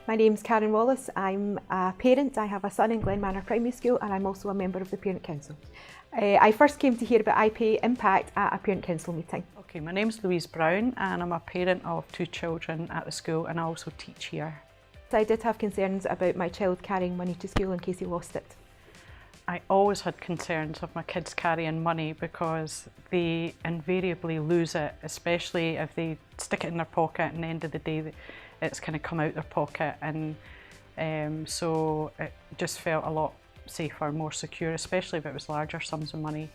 My name's Karen Wallace. I'm a parent. I have a son in Glenmanor Primary School and I'm also a member of the Parent Council. I first came to hear about iPayimpact at a Parent Council meeting. Okay, my name's Louise Brown and I'm a parent of 2 children at the school and I also teach here. I did have concerns about my child carrying money to school in case he lost it. I always had concerns of my kids carrying money because they invariably lose it, especially if they stick it in their pocket and at the end of the day it's kind of come out their pocket, and so it just felt a lot safer, more secure, especially if it was larger sums of money.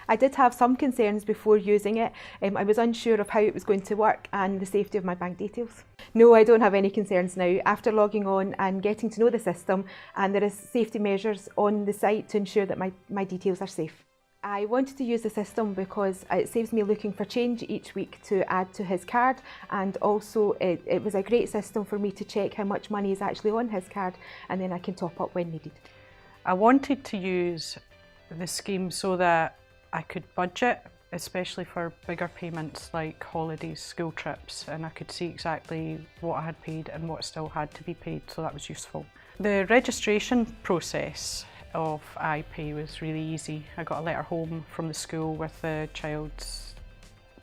I did have some concerns before using it. I was unsure of how it was going to work and the safety of my bank details. No, I don't have any concerns now. After logging on and getting to know the system, and there is safety measures on the site to ensure that my details are safe. I wanted to use the system because it saves me looking for change each week to add to his card, and also it was a great system for me to check how much money is actually on his card, and then I can top up when needed. I wanted to use the scheme so that I could budget, especially for bigger payments like holidays, school trips, and I could see exactly what I had paid and what still had to be paid, so that was useful. The registration process of iPay was really easy. I got a letter home from the school with the child's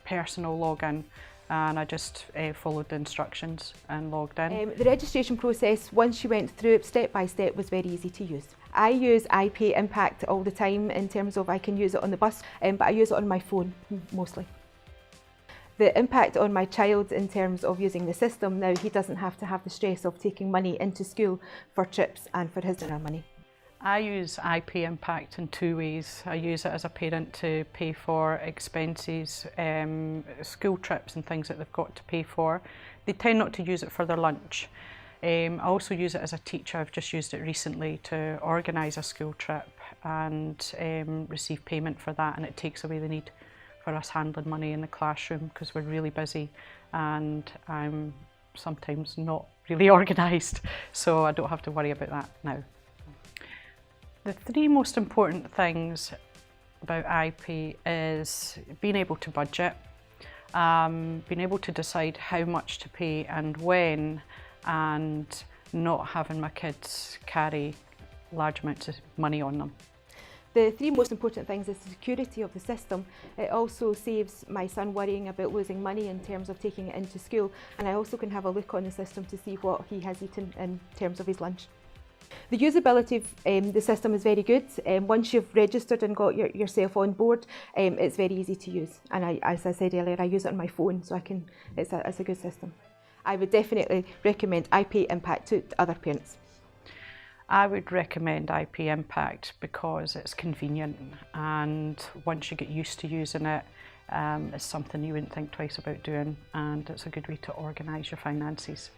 personal login, and I just followed the instructions and logged in. The registration process, once you went through it step by step, was very easy to use. I use iPayimpact all the time in terms of I can use it on the bus, but I use it on my phone mostly. The impact on my child in terms of using the system now, he doesn't have to have the stress of taking money into school for trips and for his dinner money. I use iPayimpact in 2 ways. I use it as a parent to pay for expenses, school trips and things that they've got to pay for. They tend not to use it for their lunch. I also use it as a teacher. I've just used it recently to organise a school trip and receive payment for that, and it takes away the need for us handling money in the classroom because we're really busy and I'm sometimes not really organised, so I don't have to worry about that now. The 3 most important things about iPay is being able to budget, being able to decide how much to pay and when, and not having my kids carry large amounts of money on them. The 3 most important things is the security of the system. It also saves my son worrying about losing money in terms of taking it into school, and I also can have a look on the system to see what he has eaten in terms of his lunch. The usability of the system is very good. Once you've registered and got yourself on board, it's very easy to use. And as I said earlier, I use it on my phone, so it's a good system. I would definitely recommend iPayimpact to other parents. I would recommend iPayimpact because it's convenient, and once you get used to using it, it's something you wouldn't think twice about doing, and it's a good way to organise your finances.